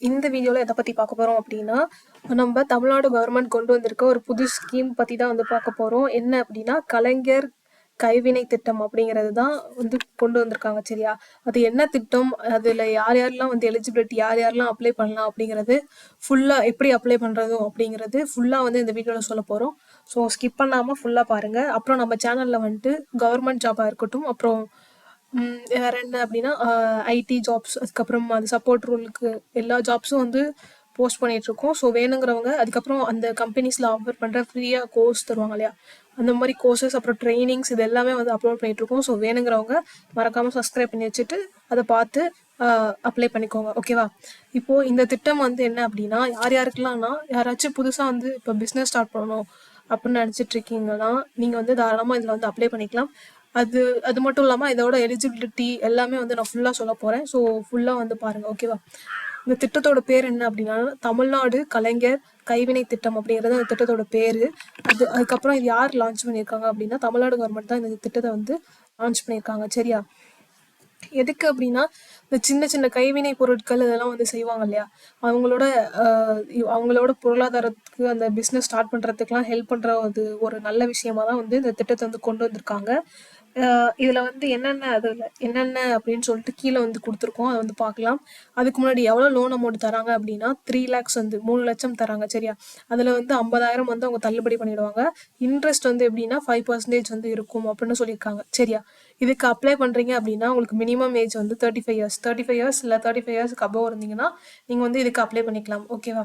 இந்த வீடியோவில் எதை பற்றி பார்க்க போகிறோம் அப்படின்னா, நம்ம தமிழ்நாடு கவர்மெண்ட் கொண்டு வந்திருக்க ஒரு புது ஸ்கீம் பற்றி தான் வந்து பார்க்க போகிறோம். என்ன அப்படின்னா, கலைஞர் கைவினை திட்டம் அப்படிங்கிறது தான் வந்து கொண்டு வந்திருக்காங்க. சரியா? அது என்ன திட்டம், அதில் யார் யாரெல்லாம் வந்து எலிஜிபிலிட்டி, யார் யாரெல்லாம் அப்ளை பண்ணலாம் அப்படிங்கிறது ஃபுல்லாக எப்படி அப்ளை பண்ணுறதும் அப்படிங்கிறது ஃபுல்லாக வந்து இந்த வீடியோவில் சொல்ல போகிறோம். ஸோ ஸ்கிப் பண்ணாமல் ஃபுல்லாக பாருங்கள். அப்புறம் நம்ம சேனலில் வந்துட்டு கவர்மெண்ட் ஜாபாக இருக்கட்டும், அப்புறம் வேற என்ன அப்படின்னா ஐடி ஜாப்ஸ், அதுக்கப்புறம் அது சப்போர்ட் ரோலுக்கு எல்லா ஜாப்ஸும் வந்து போஸ்ட் பண்ணிகிட்ருக்கோம். ஸோ வேணுங்கிறவங்க, அதுக்கப்புறம் அந்த கம்பெனிஸில் ஆஃபர் பண்ணுற ஃப்ரீயாக கோர்ஸ் தருவாங்க இல்லையா, அந்த மாதிரி கோர்சஸ், அப்புறம் ட்ரைனிங்ஸ், இது எல்லாமே வந்து அப்லோட் பண்ணிகிட்ருக்கோம். ஸோ வேணுங்கிறவங்க மறக்காமல் சப்ஸ்கிரைப் பண்ணி வச்சுட்டு அதை பார்த்து அப்ளை பண்ணிக்கோங்க. ஓகேவா? இப்போது இந்த திட்டம் வந்து என்ன அப்படின்னா, யார் யாருக்கெல்லாம்னா, யாராச்சும் புதுசாக வந்து இப்போ பிஸ்னஸ் ஸ்டார்ட் பண்ணணும் அப்படின்னு நினச்சிட்டு இருக்கீங்கன்னா, நீங்கள் வந்து தாராளமாக இதில் வந்து அப்ளை பண்ணிக்கலாம். அது அது மட்டும் இல்லாமல் இதோட எலிஜிபிலிட்டி எல்லாமே வந்து நான் ஃபுல்லாக சொல்ல போகிறேன். ஸோ ஃபுல்லாக வந்து பாருங்கள். ஓகேவா? இந்த திட்டத்தோட பேர் என்ன அப்படின்னா, தமிழ்நாடு கலைஞர் கைவினை திட்டம் அப்படிங்கிறது அந்த திட்டத்தோட பேர். அதுக்கப்புறம் இது யார் லான்ச் பண்ணியிருக்காங்க அப்படின்னா, தமிழ்நாடு கவர்மெண்ட் தான் இந்த திட்டத்தை வந்து லான்ச் பண்ணியிருக்காங்க. சரியா? எதுக்கு அப்படின்னா, இந்த சின்ன சின்ன கைவினை பொருட்கள் இதெல்லாம் வந்து செய்வாங்க இல்லையா, அவங்களோட பொருளாதாரத்துக்கு அந்த பிஸ்னஸ் ஸ்டார்ட் பண்ணுறதுக்குலாம் ஹெல்ப் பண்ணுற ஒரு நல்ல விஷயமா தான் வந்து இந்த திட்டத்தை வந்து கொண்டு வந்திருக்காங்க. இதில் வந்து என்னென்ன அப்படின்னு சொல்லிட்டு கீழே வந்து கொடுத்துருக்கோம், அதை வந்து பார்க்கலாம். அதுக்கு முன்னாடி எவ்வளோ லோன் அமௌண்ட் தராங்க அப்படின்னா 3 lakhs வந்து 3 லட்சம் தராங்க. சரியா? அதில் வந்து 50,000 வந்து அவங்க தள்ளுபடி பண்ணிடுவாங்க. இன்ட்ரெஸ்ட் வந்து எப்படின்னா 5% வந்து இருக்கும் அப்படின்னு சொல்லியிருக்காங்க. சரியா? இதுக்கு அப்ளை பண்ணுறீங்க அப்படின்னா உங்களுக்கு மினிமம் ஏஜ் வந்து 35 years, 35 years இல்லை 35 yearsக்கு அபோவ் இருந்தீங்கன்னா நீங்கள் வந்து இதுக்கு அப்ளை பண்ணிக்கலாம். ஓகேவா?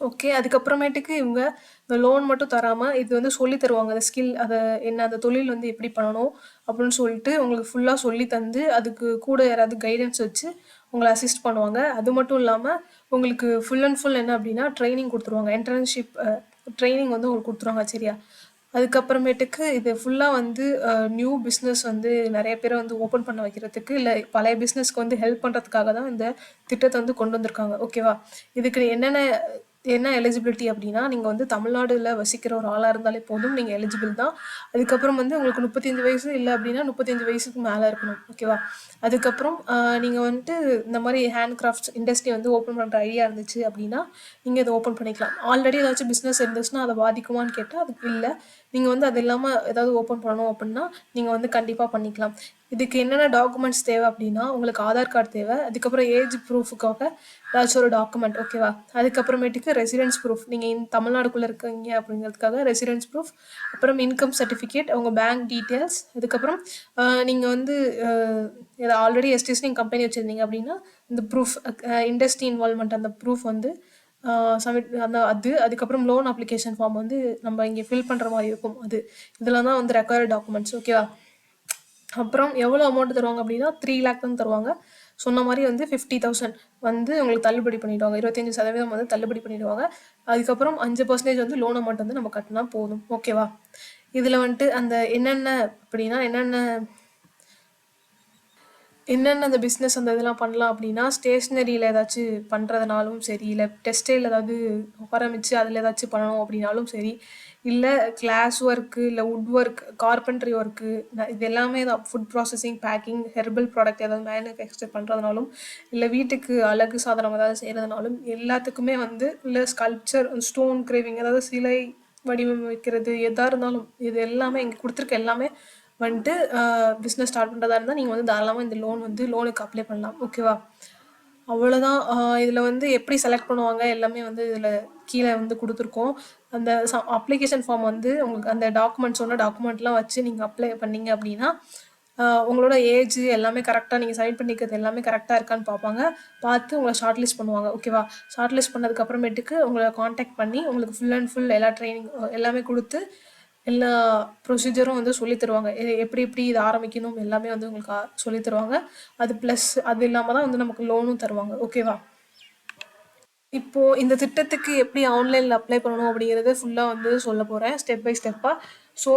ஓகே. அதுக்கப்புறமேட்டுக்கு இவங்க இந்த லோன் மட்டும் தராமல் இது வந்து சொல்லி தருவாங்க, அந்த ஸ்கில், அந்த தொழில் வந்து எப்படி பண்ணணும் அப்படின்னு சொல்லிட்டு உங்களுக்கு ஃபுல்லாக சொல்லி தந்து, அதுக்கு கூட யாராவது கைடன்ஸ் வச்சு உங்களை அசிஸ்ட் பண்ணுவாங்க. அது மட்டும் இல்லாமல் உங்களுக்கு ஃபுல் அண்ட் ஃபுல் என்ன அப்படின்னா ட்ரைனிங் கொடுத்துருவாங்க, இன்டர்ன்ஷிப் ட்ரைனிங் வந்து உங்களுக்கு கொடுத்துருவாங்க. சரியா? அதுக்கப்புறமேட்டுக்கு இது ஃபுல்லாக வந்து நியூ பிஸ்னஸ் வந்து நிறைய பேரை வந்து ஓப்பன் பண்ண வைக்கிறதுக்கு, இல்லை பழைய பிஸ்னஸ்க்கு வந்து ஹெல்ப் பண்ணுறதுக்காக தான் இந்த திட்டத்தை வந்து கொண்டு வந்திருக்காங்க. ஓகேவா? இதுக்கு என்ன எலிஜிபிலிட்டி அப்படின்னா, நீங்கள் வந்து தமிழ்நாடுல வசிக்கிற ஒரு ஆளாக இருந்தாலே போதும், நீங்கள் எலிஜிபிள் தான். அதுக்கப்புறம் வந்து உங்களுக்கு 35 வயசு இல்லை அப்படின்னா 35 வயசுக்கு மேலே இருக்கணும். ஓகேவா? அதுக்கப்புறம் நீங்கள் வந்துட்டு இந்த மாதிரி ஹேண்ட் கிராஃப்ட்ஸ் இண்டஸ்ட்ரி வந்து ஓப்பன் பண்ணுற ஐடியா இருந்துச்சு அப்படின்னா நீங்கள் இதை ஓப்பன் பண்ணிக்கலாம். ஆல்ரெடி ஏதாச்சும் பிஸ்னஸ் இருந்துச்சுன்னா அதை பாதிக்குமான்னு கேட்டால் அதுக்கு இல்லை. நீங்கள் வந்து அது இல்லாமல் ஏதாவது ஓப்பன் பண்ணணும் அப்படின்னா நீங்கள் வந்து கண்டிப்பாக பண்ணிக்கலாம். இதுக்கு என்னென்ன டாக்குமெண்ட்ஸ் தேவை அப்படின்னா, உங்களுக்கு ஆதார் கார்டு தேவை, அதுக்கப்புறம் ஏஜ் ப்ரூஃபுக்காக ஏதாச்சும் ஒரு டாக்குமெண்ட். ஓகேவா? அதுக்கப்புறமேட்டுக்கு ரெசிடென்ஸ் ப்ரூஃப், நீங்கள் தமிழ்நாடுக்குள்ளே இருக்கீங்க அப்படிங்கிறதுக்காக ரெசிடென்ஸ் ப்ரூஃப், அப்புறம் இன்கம் சர்டிஃபிகேட், உங்கள் பேங்க் டீட்டெயில்ஸ், அதுக்கப்புறம் நீங்கள் வந்து ஆல்ரெடி எஸ்டிஸ்டிங் கம்பெனி வச்சுருந்தீங்க அப்படின்னா இந்த ப்ரூஃப், இண்டஸ்ட்ரி இன்வால்மெண்ட், அந்த ப்ரூஃப் வந்து சப்மிட் அதுக்கப்புறம் லோன் அப்ளிகேஷன் ஃபார்ம் வந்து நம்ம இங்கே ஃபில் பண்ணுற மாதிரி இருக்கும். இதெல்லாம் தான் வந்து ரெக்வயர்ட் டாக்குமெண்ட்ஸ். ஓகேவா? அப்புறம் எவ்வளோ அமௌண்ட் தருவாங்க அப்படின்னா 3 lakh தான் தருவாங்க. சொன்ன மாதிரி வந்து 50,000 வந்து உங்களுக்கு தள்ளுபடி பண்ணிவிடுவாங்க, 25% வந்து தள்ளுபடி பண்ணிவிடுவாங்க. அதுக்கப்புறம் 5% வந்து லோன் அமௌண்ட் வந்து நம்ம கட்டினா போதும். ஓகேவா? இதில் வந்துட்டு அந்த என்னென்ன அப்படின்னா என்னென்ன அந்த பிஸ்னஸ் அந்த இதெல்லாம் பண்ணலாம் அப்படின்னா, ஸ்டேஷ்னரியில் ஏதாச்சும் பண்ணுறதுனாலும் சரி, இல்லை டெக்ஸ்டைல் ஏதாவது ஆரம்பித்து அதில் ஏதாச்சும் பண்ணணும் அப்படின்னாலும் சரி, இல்லை கிளாஸ் ஒர்க்கு, இல்லை வுட் ஒர்க், கார்பெண்ட்ரி ஒர்க்கு, இது எல்லாமே தான். Food processing, packing, herbal product ஏதாவது மேனுஃபேக்சர் பண்ணுறதுனாலும், இல்லை வீட்டுக்கு அழகு சாதனம் ஏதாவது செய்கிறதுனாலும், எல்லாத்துக்குமே வந்து, இல்லை ஸ்கல்ப்சர், ஸ்டோன் கிரேவிங், அதாவது சிலை வடிவமைக்கிறது, எதாக இருந்தாலும் இது எல்லாமே இங்கே கொடுத்துருக்க எல்லாமே வந்துட்டு பிஸ்னஸ் ஸ்டார்ட் பண்ணுறதா இருந்தால் நீங்கள் வந்து தாராளமாக இந்த லோனுக்கு அப்ளை பண்ணலாம். ஓகேவா? அவ்வளோதான். இதில் வந்து எப்படி செலக்ட் பண்ணுவாங்க எல்லாமே வந்து இதில் கீழே வந்து கொடுத்துருக்கோம். அந்த அப்ளிகேஷன் ஃபார்ம் வந்து உங்களுக்கு அந்த டாக்குமெண்ட்லாம் வச்சு நீங்கள் அப்ளை பண்ணீங்க அப்படின்னா உங்களோட ஏஜ் எல்லாமே கரெக்டாக, நீங்கள் சைன் பண்ணிக்கிறது எல்லாமே கரெக்டாக இருக்கான்னு பார்ப்பாங்க. பார்த்து உங்களை ஷார்ட் லிஸ்ட் பண்ணுவாங்க. ஓகேவா? ஷார்ட் லிஸ்ட் பண்ணதுக்கப்புறமேட்டுக்கு உங்களை காண்டாக்ட் பண்ணி உங்களுக்கு ஃபுல் அண்ட் ஃபுல் எல்லா ட்ரைனிங் எல்லாமே கொடுத்து எல்லா ப்ரொசீஜரும் வந்து சொல்லித் தருவாங்க. எப்படி இது ஆரம்பிக்கணும் எல்லாமே வந்து உங்களுக்கு சொல்லித் தருவாங்க. அது இல்லாமல் தான் வந்து நமக்கு லோனும் தருவாங்க. ஓகேவா? இப்போது இந்த திட்டத்துக்கு எப்படி ஆன்லைனில் அப்ளை பண்ணணும் அப்படிங்கிறத ஃபுல்லாக வந்து சொல்ல போகிறேன், ஸ்டெப் பை ஸ்டெப்பாக. ஸோ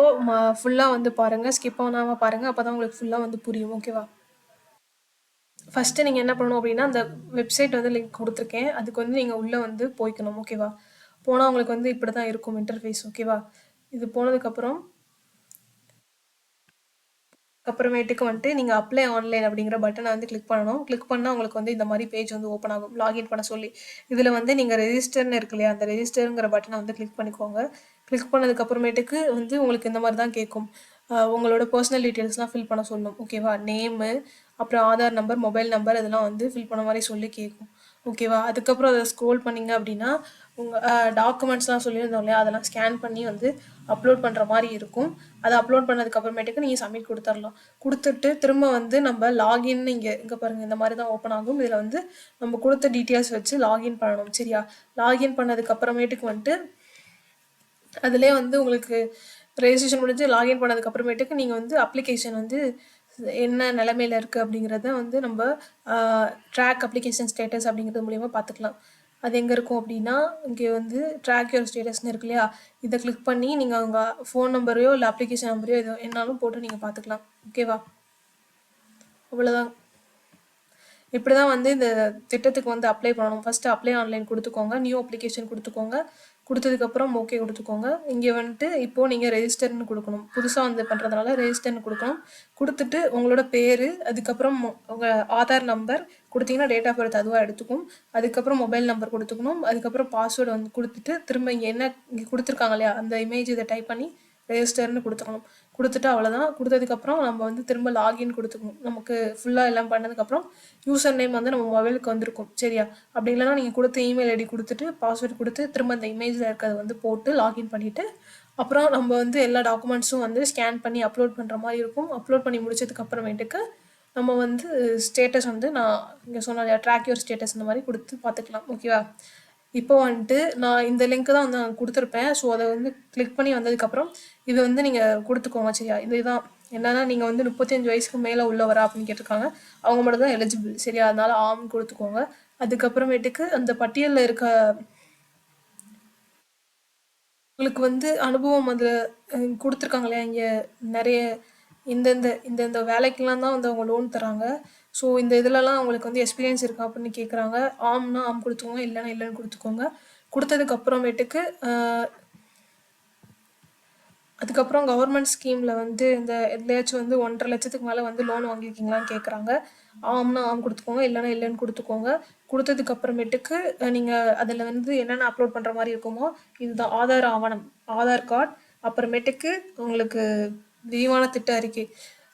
ஃபுல்லாக வந்து பாருங்கள், ஸ்கிப் பண்ணாமல் பாருங்கள், அப்போ தான் உங்களுக்கு ஃபுல்லாக வந்து புரியும். ஓகேவா? ஃபஸ்ட்டு நீங்கள் என்ன பண்ணணும் அப்படின்னா, அந்த வெப்சைட் வந்து லிங்க் கொடுத்துருக்கேன், அதுக்கு வந்து நீங்கள் உள்ளே வந்து போய்க்கணும். ஓகேவா? போனால் உங்களுக்கு வந்து இப்படி தான் இருக்கும் இன்டர்ஃபேஸ். ஓகேவா? இது போனதுக்கப்புறம் அப்புறமேட்டுக்கு வந்துட்டு நீங்கள் அப்ளை ஆன்லைன் அப்படிங்கிற பட்டனை வந்து கிளிக் பண்ணணும். கிளிக் பண்ணால் உங்களுக்கு வந்து இந்த மாதிரி பேஜ் வந்து ஓப்பன் ஆகும் லாகின் பண்ண சொல்லி. இதில் வந்து நீங்கள் ரெஜிஸ்டர்னு இருக்கு இல்லையா, அந்த ரெஜிஸ்டருங்கிற பட்டனை வந்து கிளிக் பண்ணிக்கோங்க. கிளிக் பண்ணதுக்கு அப்புறமேட்டுக்கு வந்து உங்களுக்கு இந்த மாதிரி தான் கேட்கும். உங்களோட பர்சனல் டீட்டெயில்ஸ்லாம் ஃபில் பண்ண சொல்லணும். ஓகேவா, நேமு, அப்புறம் ஆதார் நம்பர், மொபைல் நம்பர் இதெல்லாம் வந்து ஃபில் பண்ண மாதிரி சொல்லி கேட்கும். ஓகேவா, அதுக்கப்புறம் அதை ஸ்க்ரோல் பண்ணிங்க அப்படின்னா உங்கள் டாக்குமெண்ட்ஸ்லாம் சொல்லியிருந்தோம் இல்லையா, அதெல்லாம் ஸ்கேன் பண்ணி வந்து அப்லோட் பண்ணுற மாதிரி இருக்கும். அதை அப்லோட் பண்ணதுக்கு அப்புறமேட்டுக்கு நீங்கள் சப்மிட் கொடுத்துடலாம். கொடுத்துட்டு திரும்ப வந்து நம்ம லாகின் இங்கே பாருங்கள், இந்த மாதிரி தான் ஓப்பன் ஆகும். இதில் வந்து நம்ம கொடுத்த டீட்டெயில்ஸ் வச்சு லாகின் பண்ணணும். சரியா, லாகின் பண்ணதுக்கு அப்புறமேட்டுக்கு வந்துட்டு அதிலே வந்து உங்களுக்கு ரெஜிஸ்ட்ரேஷன் முடிஞ்சு லாகின் பண்ணதுக்கு அப்புறமேட்டுக்கு நீங்கள் வந்து அப்ளிகேஷன் வந்து என்ன நிலைமையில் இருக்குது அப்படிங்கிறத வந்து நம்ம ட்ராக் அப்ளிகேஷன் ஸ்டேட்டஸ் அப்படிங்கிறது மூலிமா பார்த்துக்கலாம். அது எங்கே இருக்கும் அப்படின்னா, இங்கே வந்து ட்ராக் யுவர் ஸ்டேட்டஸ்னு இருக்கு இல்லையா, இதை கிளிக் பண்ணி நீங்கள் உங்கள் ஃபோன் நம்பரையோ இல்லை அப்ளிகேஷன் நம்பரையோ எதோ என்னாலும் போட்டு நீங்கள் பார்த்துக்கலாம். ஓகேவா, அவ்வளோதான். இப்படி தான் வந்து இந்த திட்டத்துக்கு வந்து அப்ளை பண்ணணும். ஃபஸ்ட்டு அப்ளை ஆன்லைன் கொடுத்துக்கோங்க, நியூ அப்ளிகேஷன் கொடுத்துக்கோங்க. கொடுத்ததுக்கப்புறம் ஓகே கொடுத்துக்கோங்க. இங்கே வந்துட்டு இப்போது நீங்கள் ரெஜிஸ்டர்னு கொடுக்கணும். புதுசாக வந்து பண்ணுறதுனால ரெஜிஸ்டர்னு கொடுக்கணும். கொடுத்துட்டு உங்களோட பேர், அதுக்கப்புறம் உங்கள் ஆதார் நம்பர் கொடுத்தீங்கன்னா டேட் ஆஃப் பர்த் அதுவாக எடுத்துக்கும். அதுக்கப்புறம் மொபைல் நம்பர் கொடுத்துக்கணும். அதுக்கப்புறம் பாஸ்வேர்டு வந்து கொடுத்துட்டு திரும்ப இங்கே என்ன இங்கே கொடுத்துருக்காங்க இல்லையா, அந்த இமேஜ் இதை டைப் பண்ணி ரெஜிஸ்டர்னு கொடுத்துக்கணும். கொடுத்துட்டு அவ்வளோதான். கொடுத்ததுக்கப்புறம் நம்ம வந்து திரும்ப லாகின் கொடுத்துக்கணும். நமக்கு ஃபுல்லாக எல்லாம் பண்ணதுக்கப்புறம் யூசர் நேம் வந்து நம்ம மொபைலுக்கு வந்திருக்கும். சரியா, அப்படி இல்லைனா நீங்கள் கொடுத்த இமெயில் ஐடி கொடுத்துட்டு பாஸ்வேர்டு கொடுத்து திரும்ப அந்த இமேஜில் இருக்கிறத வந்து போட்டு லாகின் பண்ணிவிட்டு அப்புறம் நம்ம வந்து எல்லா டாக்குமெண்ட்ஸும் வந்து ஸ்கேன் பண்ணி அப்லோட் பண்ணுற மாதிரி இருக்கும். அப்லோட் பண்ணி முடிச்சதுக்கு அப்புறமேட்டுக்கு நம்ம வந்து ஸ்டேட்டஸ் வந்து நான் இங்கே சொன்ன ட்ராக் யுவர் ஸ்டேட்டஸ் இந்த மாதிரி கொடுத்து பார்த்துக்கலாம். ஓகேவா, இப்போ வந்துட்டு நான் இந்த லிங்க் தான் வந்து நான் கொடுத்துருப்பேன். ஸோ அதை வந்து கிளிக் பண்ணி வந்ததுக்கப்புறம் இது வந்து நீங்கள் கொடுத்துக்கோங்க. சரியா, இதுதான் என்னன்னா, நீங்கள் வந்து 35 வயசுக்கு மேலே உள்ளவரா அப்படின்னு கேட்டிருக்காங்க. அவங்க மட்டும் தான் எலிஜிபிள். சரியா, அதனால ஆம் கொடுத்துக்கோங்க. அதுக்கப்புறமேட்டுக்கு அந்த பட்டியலில் இருக்க உங்களுக்கு வந்து அனுபவம் அதில் கொடுத்துருக்காங்க இல்லையா, இங்கே நிறைய இந்தந்த வேலைக்கெல்லாம் தான் வந்து அவங்க லோன் தராங்க. ஸோ இந்த இதிலலாம் அவங்களுக்கு வந்து எக்ஸ்பீரியன்ஸ் இருக்கா அப்படின்னு கேட்குறாங்க. ஆம்னா ஆம் கொடுத்துக்கோங்க, இல்லைன்னா இல்லைன்னு கொடுத்துக்கோங்க. கொடுத்ததுக்கு அப்புறமேட்டுக்கு அதுக்கப்புறம் கவர்மெண்ட் ஸ்கீமில் வந்து இந்த எதுலையாச்சும் வந்து 1.5 லட்சத்துக்கு மேலே வந்து லோன் வாங்கியிருக்கீங்களான்னு கேட்குறாங்க. ஆம்னா ஆம் கொடுத்துக்கோங்க, இல்லைன்னா இல்லைன்னு கொடுத்துக்கோங்க. கொடுத்ததுக்கு அப்புறமேட்டுக்கு நீங்கள் அதில் வந்து என்னென்ன அப்லோட் பண்ணுற மாதிரி இருக்குமோ இதுதான் ஆதார் ஆவணம், ஆதார் கார்டு, அப்புறமேட்டுக்கு உங்களுக்கு விரிவான திட்ட அறிக்கை.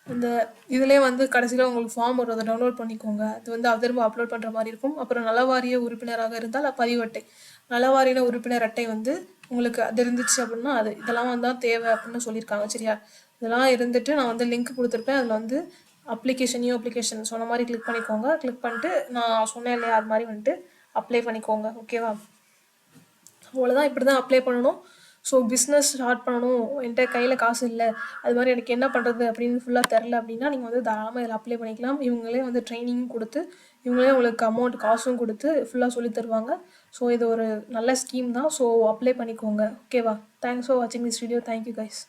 இந்த இதுலேயே வந்து கடைசியில் உங்களுக்கு ஃபார்ம் வரும், அதை டவுன்லோட் பண்ணிக்கோங்க. அது வந்து திரும்ப அப்லோட் பண்ணுற மாதிரி இருக்கும். அப்புறம் நலவாரிய உறுப்பினராக இருந்தால் பதிவு அட்டை, நலவாரிய உறுப்பினர் அட்டை வந்து உங்களுக்கு அது இருந்துச்சு அப்படின்னா இதெல்லாம் வந்து தான் தேவை அப்படின்னு சொல்லியிருக்காங்க. சரியா, இதெல்லாம் இருந்துட்டு நான் வந்து லிங்க் கொடுத்துருப்பேன். அதில் வந்து நியூ அப்ளிகேஷன் சொன்ன மாதிரி கிளிக் பண்ணிக்கோங்க. கிளிக் பண்ணிட்டு நான் சொன்னேன் இல்லையா, அது மாதிரி வந்துட்டு அப்ளை பண்ணிக்கோங்க. ஓகேவா, அவ்வளோதான். இப்படி தான் அப்ளை பண்ணணும். ஸோ பிஸ்னஸ் ஸ்டார்ட் பண்ணணும், என்கிட்ட கையில் காசு இல்லை, அது மாதிரி எனக்கு என்ன பண்ணுறது அப்படின்னு ஃபுல்லாக தெரில அப்படின்னா நீங்கள் வந்து தாராளமாக இதில் அப்ளை பண்ணிக்கலாம். இவங்களே வந்து ட்ரைனிங்கும் கொடுத்து இவங்களே உங்களுக்கு அமௌண்ட் காசும் கொடுத்து ஃபுல்லாக சொல்லி தருவாங்க. ஸோ இது ஒரு நல்ல ஸ்கீம் தான். ஸோ அப்ளை பண்ணிக்கோங்க. ஓகேவா, தேங்க்ஸ் ஃபார் வாட்சிங் திஸ் வீடியோ. Thank you guys.